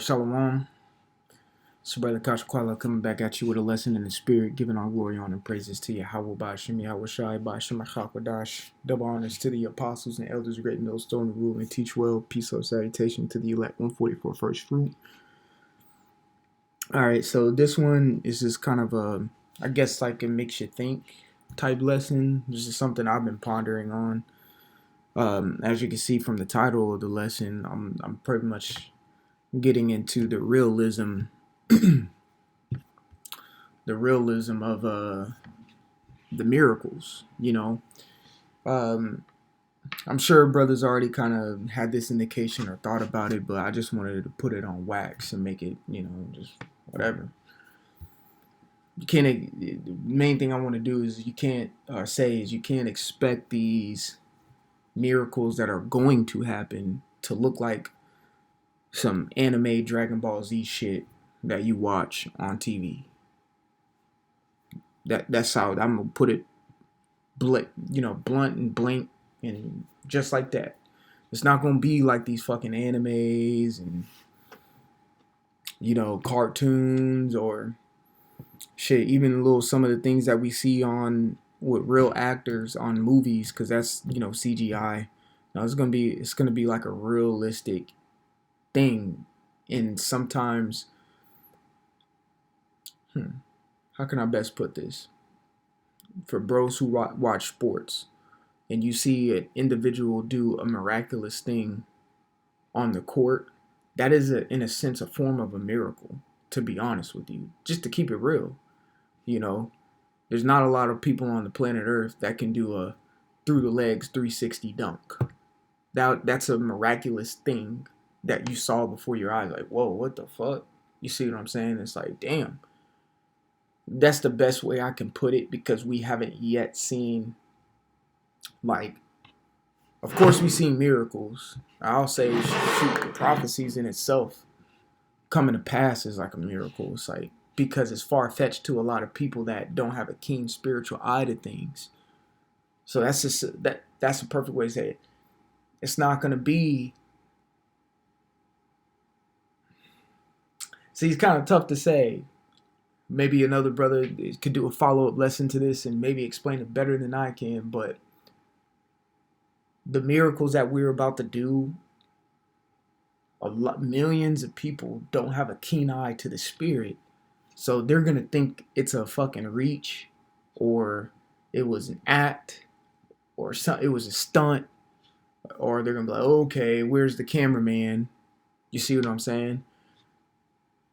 Shalom. It's your brother Kasha Kwala coming back at you with a lesson in the spirit, giving all glory, honor, and praises to Yahweh Bashim, Yahweh Shai Bashim, Hakwadash. Double honors to the apostles and elders, great millstone to rule and teach well. Peace, love, salutation to the elect 144 first fruit. All right, so this one is just kind of I guess like a makes you think type lesson. This is something I've been pondering on. As you can see from the title of the lesson, I'm pretty much getting into the realism of the miracles. Um, I'm sure brothers already kind of had this indication or thought about it, but I just wanted to put it on wax and make it, just whatever. You can't. The main thing I want to do is you can't expect these miracles that are going to happen to look like some anime Dragon Ball Z shit that you watch on TV. That's how I'm gonna put it, blunt and blank, and just like that. It's not gonna be like these fucking animes and cartoons or shit. Even some of the things that we see on with real actors on movies, because that's CGI. Now it's gonna be like a realistic thing, and sometimes, how can I best put this? For bros who watch sports, and you see an individual do a miraculous thing on the court, that is, in a sense, a form of a miracle, to be honest with you. Just to keep it real, there's not a lot of people on the planet Earth that can do a through the legs 360 dunk. That's a miraculous thing that you saw before your eyes. Like, whoa, what the fuck? You see what I'm saying? It's like, damn. That's the best way I can put it, because we haven't yet seen, like, of course we've seen miracles. I'll say, shoot, the prophecies in itself coming to pass is like a miracle. It's like, because it's far-fetched to a lot of people that don't have a keen spiritual eye to things. So that's a perfect way to say it. It's not going to be, see, it's kind of tough to say. Maybe another brother could do a follow-up lesson to this and maybe explain it better than I can, but the miracles that we're about to do, millions of people don't have a keen eye to the spirit, so they're gonna think it's a fucking reach, or it was an act, or it was a stunt, or they're gonna be like, okay, where's the cameraman? You see what I'm saying?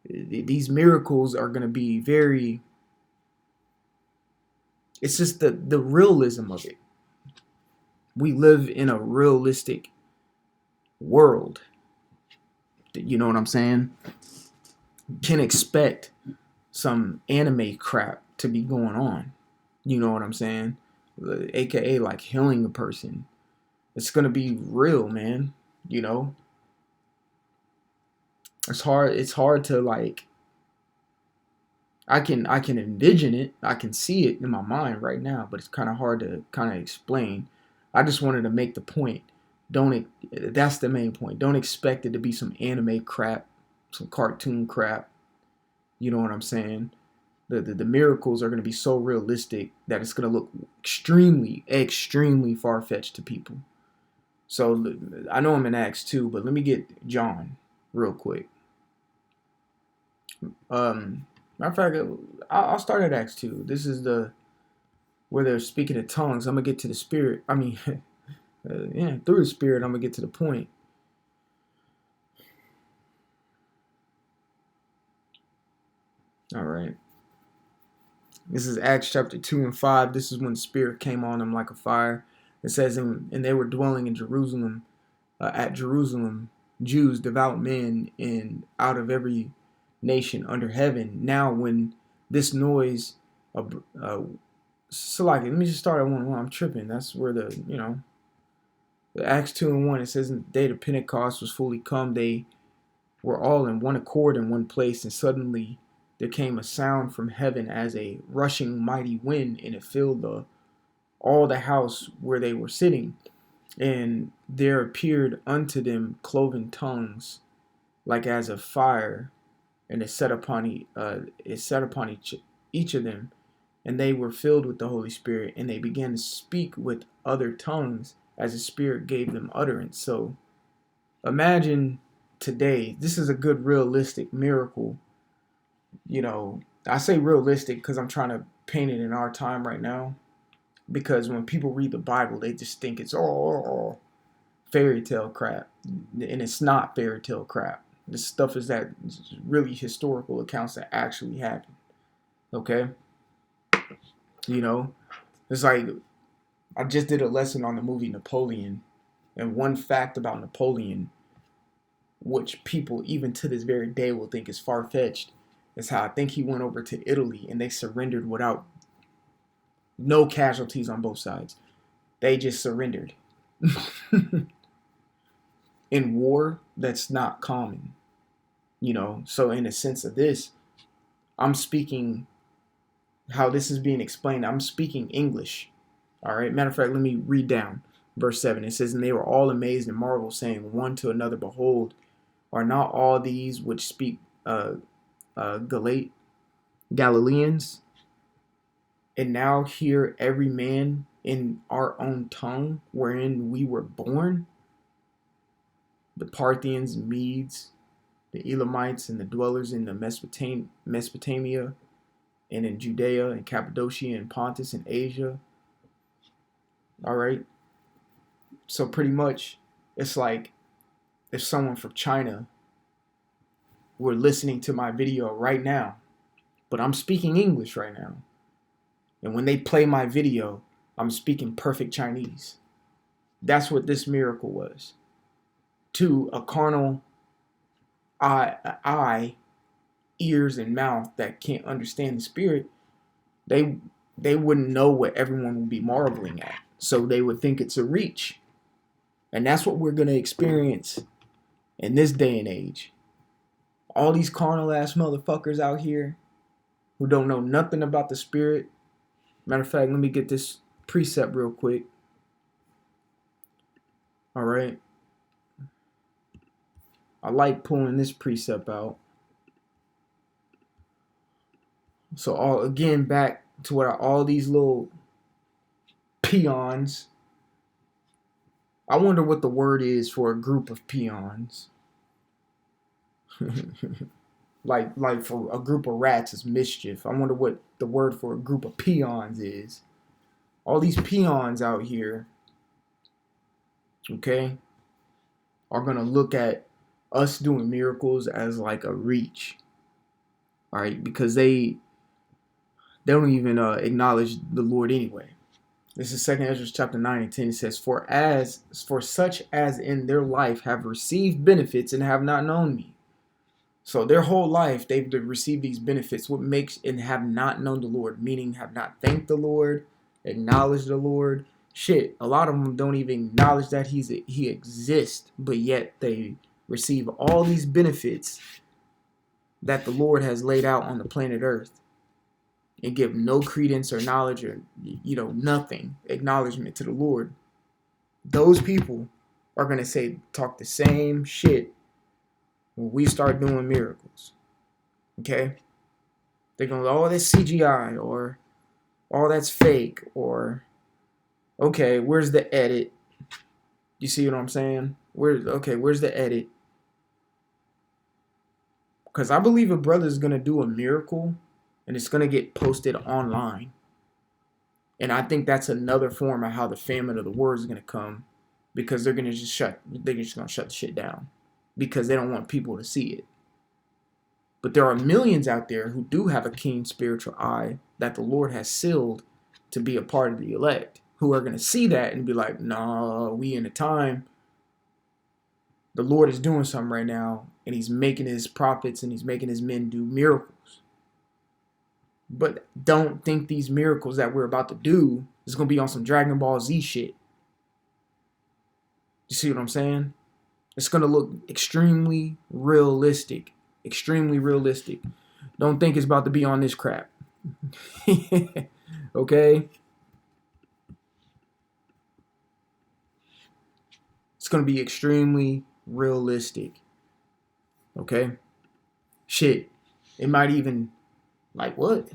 These miracles are gonna be very. It's just the realism of it. We live in a realistic world. You know what I'm saying? Can expect some anime crap to be going on. You know what I'm saying? AKA like healing a person. It's gonna be real, man. It's hard to, like, I can envision it. I can see it in my mind right now, but it's kind of hard to kind of explain. I just wanted to make the point. That's the main point. Don't expect it to be some anime crap, some cartoon crap. You know what I'm saying? The miracles are going to be so realistic that it's going to look extremely, extremely far-fetched to people. So I know I'm in Acts 2, but let me get John real quick. Matter of fact, I'll start at Acts 2. This is where they're speaking in tongues. I'm going to get to the spirit. I mean, through the spirit, I'm going to get to the point. All right. This is Acts chapter 2 and 5. This is when the Spirit came on them like a fire. It says, and they were dwelling in Jerusalem, at Jerusalem, Jews, devout men, and out of every nation under heaven. Now, when this noise, so like, let me just start at 1:1. I'm tripping. That's where the Acts 2 and 1, it says, in the day of Pentecost was fully come, they were all in one accord in one place, and suddenly there came a sound from heaven as a rushing mighty wind, and it filled all the house where they were sitting. And there appeared unto them cloven tongues, like as a fire, and it set upon each of them, and they were filled with the Holy Spirit, and they began to speak with other tongues as the Spirit gave them utterance. So imagine today, this is a good realistic miracle. I say realistic because I'm trying to paint it in our time right now. Because when people read the Bible, they just think it's all fairy tale crap, and it's not fairy tale crap. This stuff is that really historical accounts that actually happened. Okay, it's like I just did a lesson on the movie Napoleon, and one fact about Napoleon, which people even to this very day will think is far fetched, is how I think he went over to Italy and they surrendered without no casualties on both sides. They just surrendered. In war, that's not common. So in a sense of this, I'm speaking how this is being explained. I'm speaking English. All right. Matter of fact, let me read down verse 7. It says, "And they were all amazed and marveled, saying one to another, Behold, are not all these which speak Galileans? And now hear every man in our own tongue wherein we were born, the Parthians, Medes, the Elamites, and the dwellers in the Mesopotamia, and in Judea, and Cappadocia, and Pontus, and Asia." All right. So pretty much, it's like if someone from China were listening to my video right now, but I'm speaking English right now. And when they play my video, I'm speaking perfect Chinese. That's what this miracle was. To a carnal eye, ears, and mouth that can't understand the Spirit, they wouldn't know what everyone would be marveling at. So they would think it's a reach. And that's what we're going to experience in this day and age. All these carnal ass motherfuckers out here who don't know nothing about the Spirit. Matter of fact, let me get this precept real quick. All right. I like pulling this precept out. So again, back to what all these little peons. I wonder what the word is for a group of peons. like for a group of rats is mischief. I wonder what the word for a group of peons is. All these peons out here, okay, are gonna look at us doing miracles as like a reach. All right, because they don't even acknowledge the Lord anyway. This is 2 Ezra chapter 9 and 10. It says, For such as in their life have received benefits and have not known me. So their whole life they've received these benefits, what makes and have not known the Lord, meaning have not thanked the Lord, acknowledged the Lord. Shit, a lot of them don't even acknowledge that he exists, but yet they receive all these benefits that the Lord has laid out on the planet Earth, and give no credence or knowledge or nothing, acknowledgement to the Lord. Those people are going to talk the same shit when we start doing miracles. Okay? They're going to go, oh, that's CGI, or oh, that's fake, or okay, where's the edit? You see what I'm saying? Where's the edit? Because I believe a brother is going to do a miracle and it's going to get posted online. And I think that's another form of how the famine of the word is going to come, because they're just going to shut the shit down because they don't want people to see it. But there are millions out there who do have a keen spiritual eye that the Lord has sealed to be a part of the elect, who are going to see that and be like, nah, we in a time. The Lord is doing something right now, and he's making his prophets and he's making his men do miracles. But don't think these miracles that we're about to do is going to be on some Dragon Ball Z shit. You see what I'm saying? It's going to look extremely realistic. Extremely realistic. Don't think it's about to be on this crap. Okay? It's going to be extremely realistic. Okay? Shit. It might even, like, what?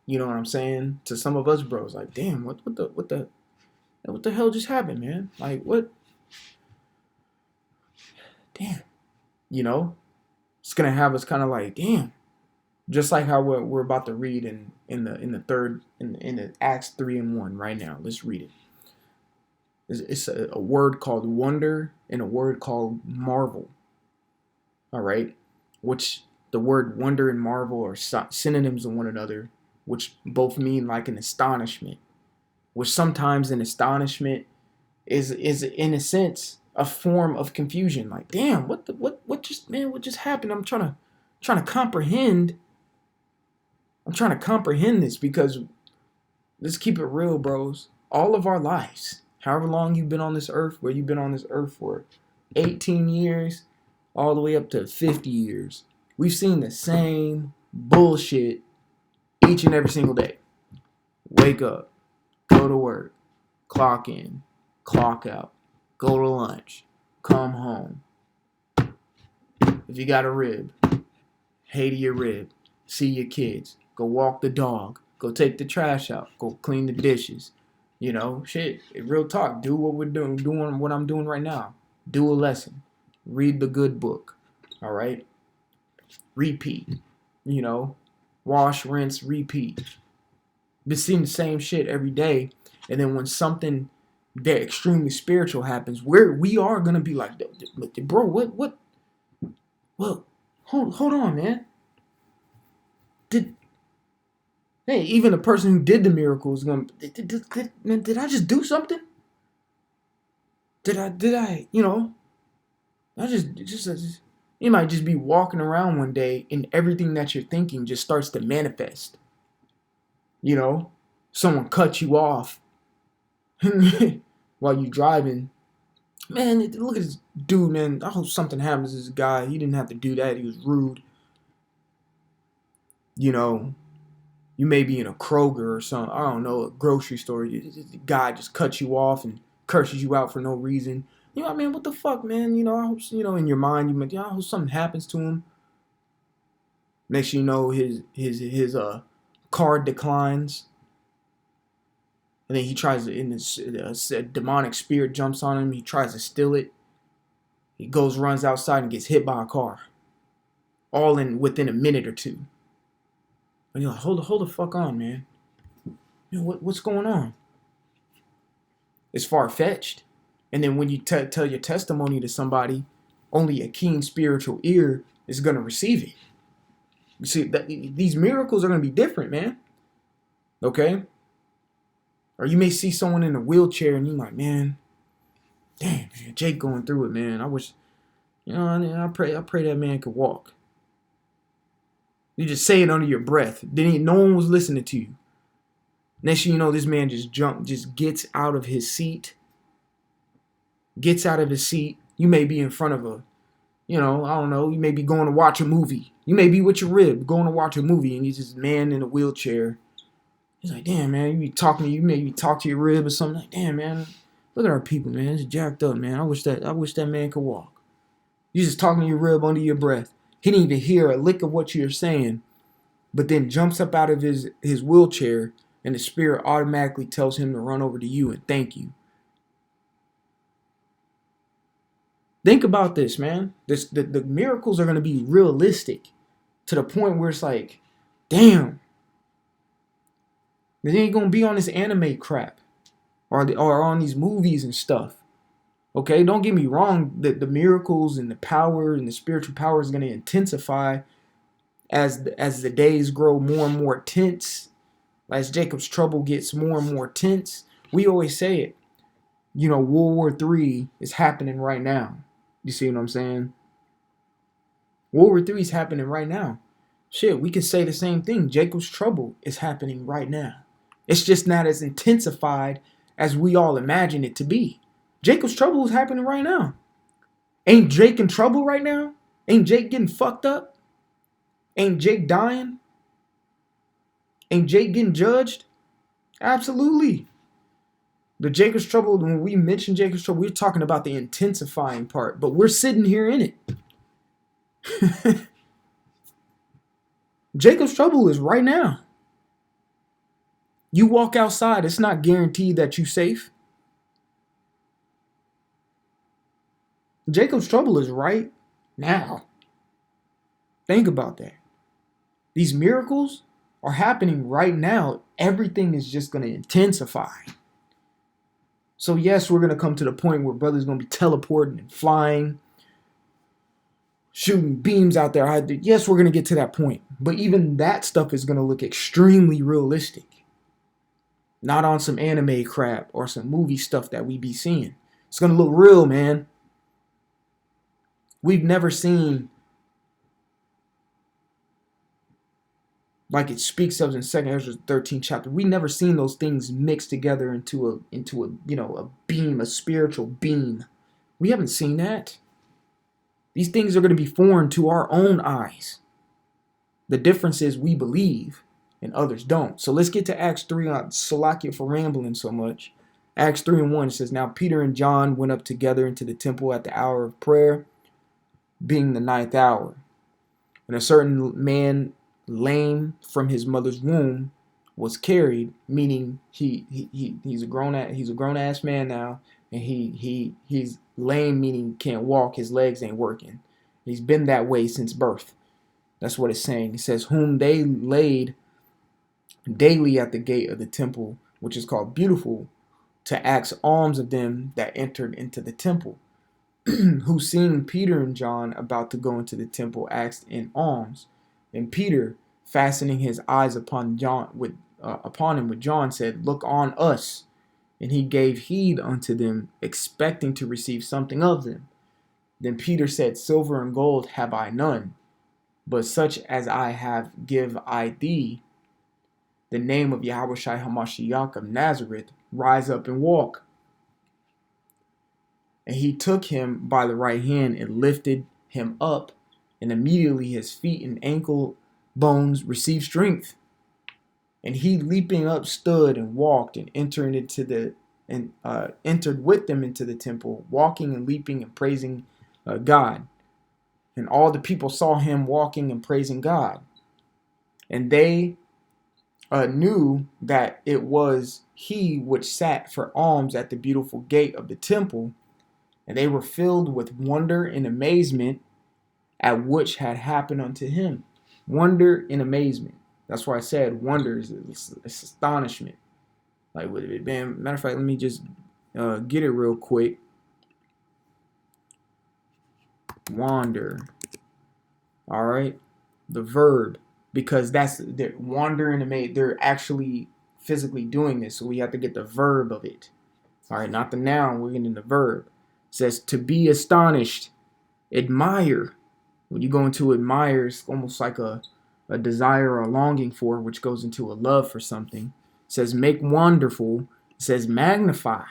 You know what I'm saying? To some of us bros, like, damn, what the hell just happened, man? Like, what? Damn. You know? It's gonna have us kind of like, damn. Just like how we're about to read in the third in the Acts 3:1 right now. Let's read it. It's a word called wonder and a word called marvel. All right, which the word wonder and marvel are synonyms of one another, which both mean like an astonishment. Which sometimes an astonishment is in a sense a form of confusion. Like, damn, what just happened? I'm trying to comprehend. I'm trying to comprehend this because let's keep it real, bros. All of our lives, however long you've been on this earth, where you've been on this earth for 18 years, all the way up to 50 years, we've seen the same bullshit each and every single day. Wake up, go to work, clock in, clock out, go to lunch, come home. If you got a rib, hey to your rib, see your kids, go walk the dog, go take the trash out, go clean the dishes. You know, shit, real talk, do what we're doing what I'm doing right now. Do a lesson, read the good book, all right? Repeat, you know, wash, rinse, repeat. Been seeing the same shit every day, and then when something that extremely spiritual happens, we are gonna be like, bro, what? Well, hold on, man. Hey, even the person who did the miracle is gonna. Did I just do something? Did I? You know, I just. You might just be walking around one day and everything that you're thinking just starts to manifest. You know, someone cut you off while you driving. Man, look at this dude, man. I hope something happens to this guy. He didn't have to do that. He was rude. You know, you may be in a Kroger or some, I don't know, a grocery store. The guy just cuts you off and curses you out for no reason. You know, I mean, what the fuck, man? You know, I hope, you know, in your mind, you might, I hope something happens to him. Next thing you know, his card declines. And then he tries to, a demonic spirit jumps on him. He tries to steal it. He runs outside and gets hit by a car. All within a minute or two. And you're like, hold the fuck on, man. You know, what's going on? It's far-fetched. And then when you tell your testimony to somebody, only a keen spiritual ear is going to receive it. You see, these miracles are going to be different, man. Okay? Or you may see someone in a wheelchair and you're like, man, damn, man, Jake going through it, man. I wish, you know, I pray that man could walk. You just say it under your breath. No one was listening to you. Next thing you know, this man just gets out of his seat. You may be in front of you know, I don't know, you may be going to watch a movie. You may be with your rib going to watch a movie and he's this man in a wheelchair. He's like, damn, man, you maybe talk to your rib or something. Like, damn, man, look at our people, man. It's jacked up, man. I wish that man could walk. You just talking to your rib under your breath. He didn't even hear a lick of what you're saying, but then jumps up out of his wheelchair and the spirit automatically tells him to run over to you and thank you. Think about this, man. The miracles are going to be realistic to the point where it's like, damn, they ain't going to be on this anime crap or on these movies and stuff. Okay, don't get me wrong. The miracles and the power and the spiritual power is going to intensify as the days grow more and more tense. As Jacob's trouble gets more and more tense. We always say it. You know, World War III is happening right now. You see what I'm saying? World War III is happening right now. Shit, we can say the same thing. Jacob's trouble is happening right now. It's just not as intensified as we all imagine it to be. Jacob's trouble is happening right now. Ain't Jake in trouble right now? Ain't Jake getting fucked up? Ain't Jake dying? Ain't Jake getting judged? Absolutely. The Jacob's trouble, when we mention Jacob's trouble, we're talking about the intensifying part, but we're sitting here in it. Jacob's trouble is right now. You walk outside, it's not guaranteed that you're safe. Jacob's trouble is right now. Think about that. These miracles are happening right now. Everything is just going to intensify. So yes, we're going to come to the point where brother's going to be teleporting and flying, shooting beams out there. Yes, we're going to get to that point. But even that stuff is going to look extremely realistic. Not on some anime crap or some movie stuff that we be seeing. It's going to look real, man. We've never seen, like it speaks of in 2nd Ezra 13 chapter, we never seen those things mixed together into a beam, a spiritual beam. We haven't seen that. These things are going to be foreign to our own eyes. The difference is we believe and others don't. So let's get to Acts 3. Salakia for rambling so much. Acts 3:1 says, Now Peter and John went up together into the temple at the hour of prayer, being the 9th hour. And a certain man, lame from his mother's womb, was carried, meaning he's a grown ass man now, and he's lame, meaning can't walk, his legs ain't working. He's been that way since birth. That's what it's saying. It says, whom they laid daily at the gate of the temple, which is called Beautiful, to ask alms of them that entered into the temple. Who, seeing Peter and John about to go into the temple, asked in alms. And Peter, fastening his eyes upon him with John, said, Look on us. And he gave heed unto them, expecting to receive something of them. Then Peter said, Silver and gold have I none, but such as I have give I thee. The name of Yahushua HaMashiach of Nazareth, rise up and walk. And he took him by the right hand and lifted him up, and immediately his feet and ankle bones received strength. And he, leaping up, stood and walked, and entered with them into the temple, walking and leaping and praising God. And all the people saw him walking and praising God. And they knew that it was he which sat for alms at the beautiful gate of the temple. And they were filled with wonder and amazement at which had happened unto him. Wonder and amazement. That's why I said wonder is astonishment. Like, man, matter of fact, let me just get it real quick. Wander. All right. The verb. Because they're wandering and amazed. They're actually physically doing this. So we have to get the verb of it. All right. Not the noun. We're getting the verb. It says to be astonished. Admire. When you go into admire, it's almost like a desire or a longing for, which goes into a love for something. It says make wonderful. It says magnify.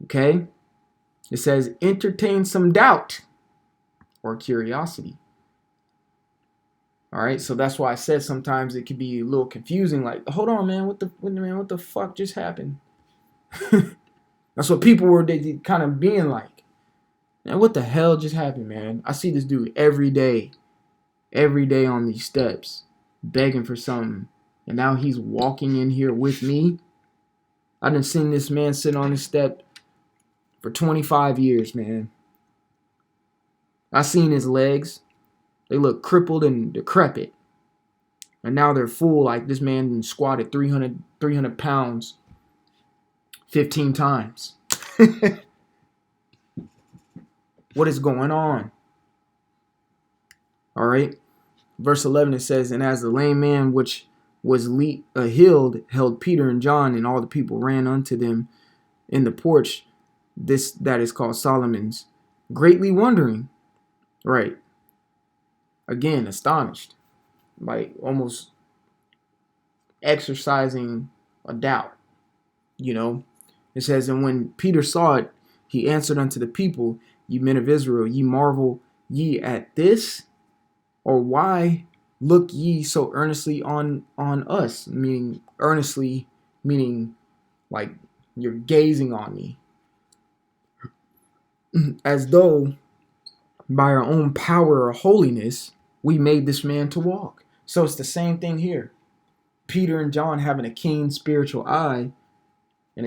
Okay? It says entertain some doubt or curiosity. All right, so that's why I said sometimes it could be a little confusing. Like, hold on, man, what the fuck just happened? That's what people were kind of being like. Man, what the hell just happened, man? I see this dude every day on these steps, begging for something. And now he's walking in here with me. I done seen this man sit on his step for 25 years, man. I seen his legs. They look crippled and decrepit. And now they're full, like this man squatted 300 pounds 15 times. What is going on? All right. Verse 11, it says, And as the lame man which was healed held Peter and John, and all the people ran unto them in the porch, this that is called Solomon's, greatly wondering. Right. Again, astonished. Like almost exercising a doubt. You know. It says, And when Peter saw it, he answered unto the people, Ye men of Israel, ye marvel ye at this? Or why look ye so earnestly on us? Meaning earnestly, meaning like you're gazing on me. As though by our own power or holiness, we made this man to walk. So it's the same thing here. Peter and John having a keen spiritual eye and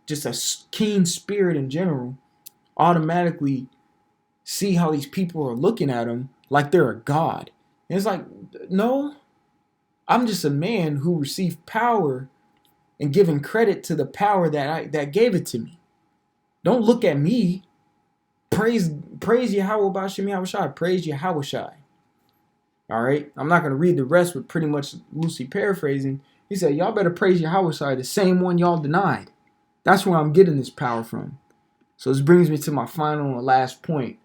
just a keen spirit in general, automatically see how these people are looking at him like they're a god. And it's like, no, I'm just a man who received power and giving credit to the power that gave it to me. Don't look at me. Praise Yahweh B'Shem Yahushai. Praise Yahweh. All right. I'm not going to read the rest, but pretty much loosely paraphrasing. He said, y'all better praise Yahweh, the same one y'all denied. That's where I'm getting this power from. So this brings me to my final and last point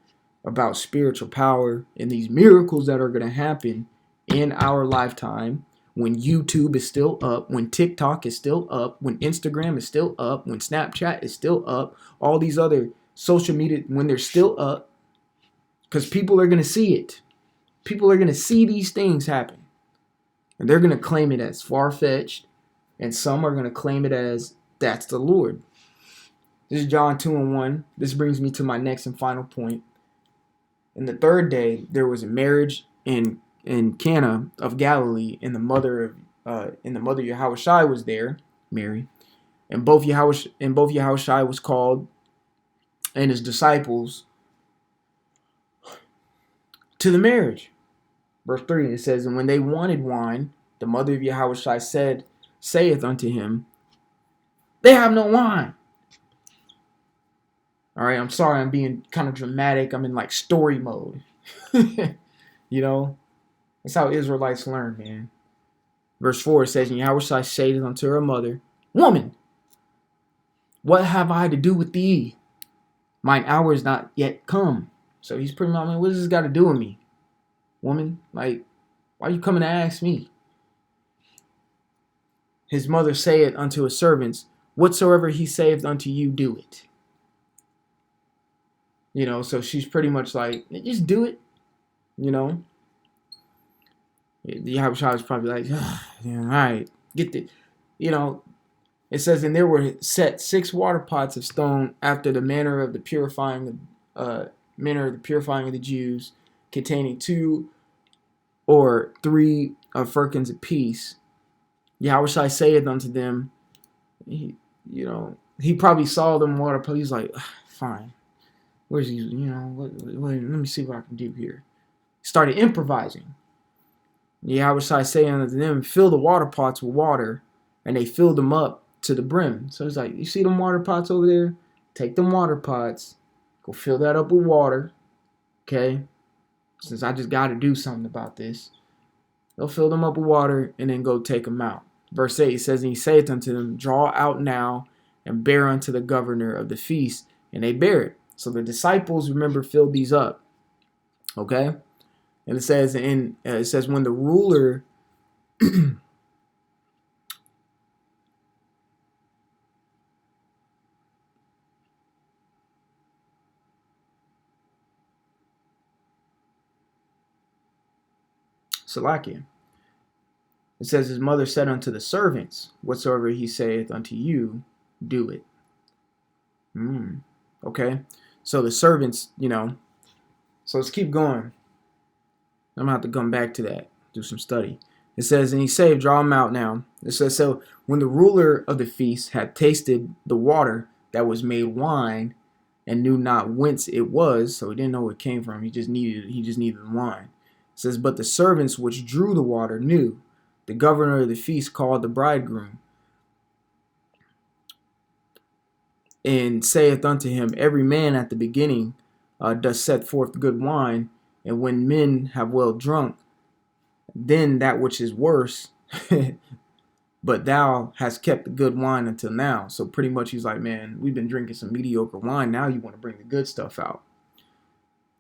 about spiritual power and these miracles that are going to happen in our lifetime when YouTube is still up, when TikTok is still up, when Instagram is still up, when Snapchat is still up, all these other social media, when they're still up, because people are going to see it. People are going to see these things happen. And they're going to claim it as far-fetched, and some are going to claim it as that's the Lord. This is John 2:1. This brings me to my next and final point. In the third day, there was a marriage in Cana of Galilee, and the mother Yahushai was there, Mary, and both Yahushai was called and his disciples to the marriage. Verse 3, it says, and when they wanted wine, the mother of Yahushai saith unto him, they have no wine. All right, I'm sorry, I'm being kind of dramatic. I'm in like story mode. You know, that's how Israelites learn, man. Verse 4, it says, and Yahushai saith unto her mother, woman, what have I to do with thee? Mine hour is not yet come. So he's pretty much, what does this got to do with me? Woman, like, why are you coming to ask me? His mother saith unto his servants, whatsoever he saith unto you, do it. You know, so she's pretty much like, just do it. You know, the Yahushua was probably like, yeah, all right, get the, you know, it says, and there were set 6 water pots of stone after the manner of the purifying of the Jews, containing 2 or 3 firkins apiece. Yahushua saith unto them, he probably saw them water pots. He's like, fine. Where's he? You know, let me see what I can do here. Started improvising. Yahushua saying unto them, fill the water pots with water, and they filled them up to the brim. So it's like, you see them water pots over there? Take them water pots, go fill that up with water. Okay, since I just got to do something about this, they'll fill them up with water and then go take them out. Verse 8 says, and he saith unto them, draw out now and bear unto the governor of the feast, and they bear it. So the disciples, remember, filled these up. Okay? And it says when the ruler Salakia. It says his mother said unto the servants, whatsoever he saith unto you, do it. Okay? So the servants, you know, so let's keep going. I'm going to have to come back to that, do some study. It says, and he said, draw him out now. It says, so when the ruler of the feast had tasted the water that was made wine and knew not whence it was, so he didn't know where it came from. He just needed the wine. It says, but the servants which drew the water knew. The governor of the feast called the bridegroom and saith unto him, every man at the beginning does set forth good wine, and when men have well drunk, then that which is worse, but thou hast kept the good wine until now. So pretty much he's like, man, we've been drinking some mediocre wine. Now you want to bring the good stuff out.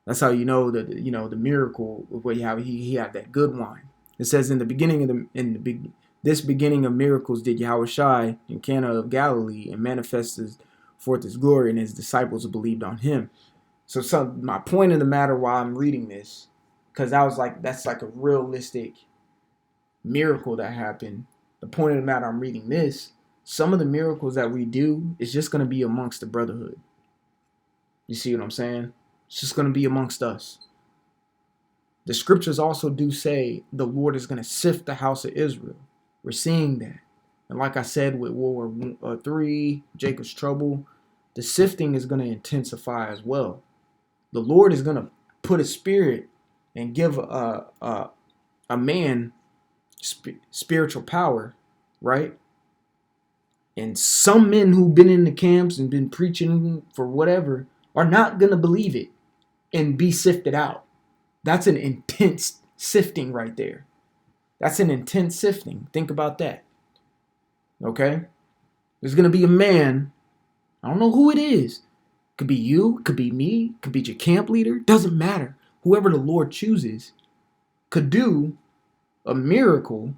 That's how you know that, you know, the miracle of what he had that good wine. It says in the beginning of this beginning of miracles did Yahushai in Cana of Galilee and manifested forth his glory, and his disciples believed on him. So my point of the matter why I'm reading this, because that's like a realistic miracle that happened. The point of the matter I'm reading this, some of the miracles that we do is just going to be amongst the brotherhood. You see what I'm saying? It's just going to be amongst us. The scriptures also do say the Lord is going to sift the house of Israel. We're seeing that. And like I said, with World War III, Jacob's trouble, the sifting is going to intensify as well. The Lord is going to put a spirit and give a man spiritual power, right? And some men who've been in the camps and been preaching for whatever are not going to believe it and be sifted out. That's an intense sifting right there. That's an intense sifting. Think about that. Okay? There's going to be a man, I don't know who it is. Could be you, could be me, could be your camp leader. Doesn't matter. Whoever the Lord chooses could do a miracle.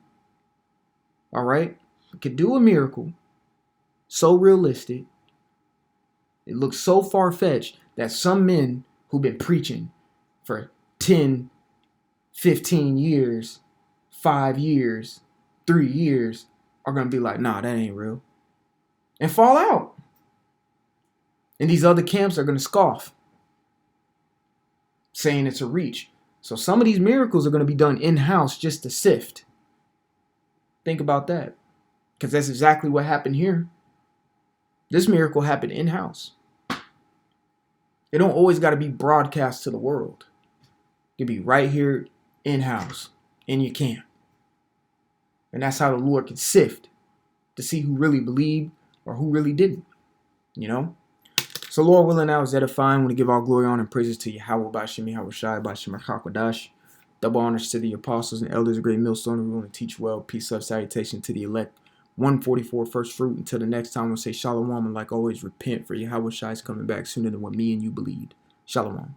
All right? Could do a miracle. So realistic. It looks so far-fetched that some men who've been preaching for 10, 15 years, 5 years, 3 years are going to be like, nah, that ain't real. And fall out. And these other camps are going to scoff, saying it's a reach. So some of these miracles are going to be done in-house just to sift. Think about that. Because that's exactly what happened here. This miracle happened in-house. It don't always got to be broadcast to the world. It can be right here in-house, in your camp. And that's how the Lord can sift to see who really believed or who really didn't. You know? So Lord willing, that was edifying. I want to give all glory, honor, and praises to Yahweh, Bashem, Yahweh Shai, Bashem, HaKadosh. Double honors to the apostles and elders, a great millstone, who want to teach well. Peace, love, salutation to the elect. 144 first fruit. Until the next time, we'll say shalom, and like always, repent, for Yahweh Shai is coming back sooner than what me and you believed. Shalom.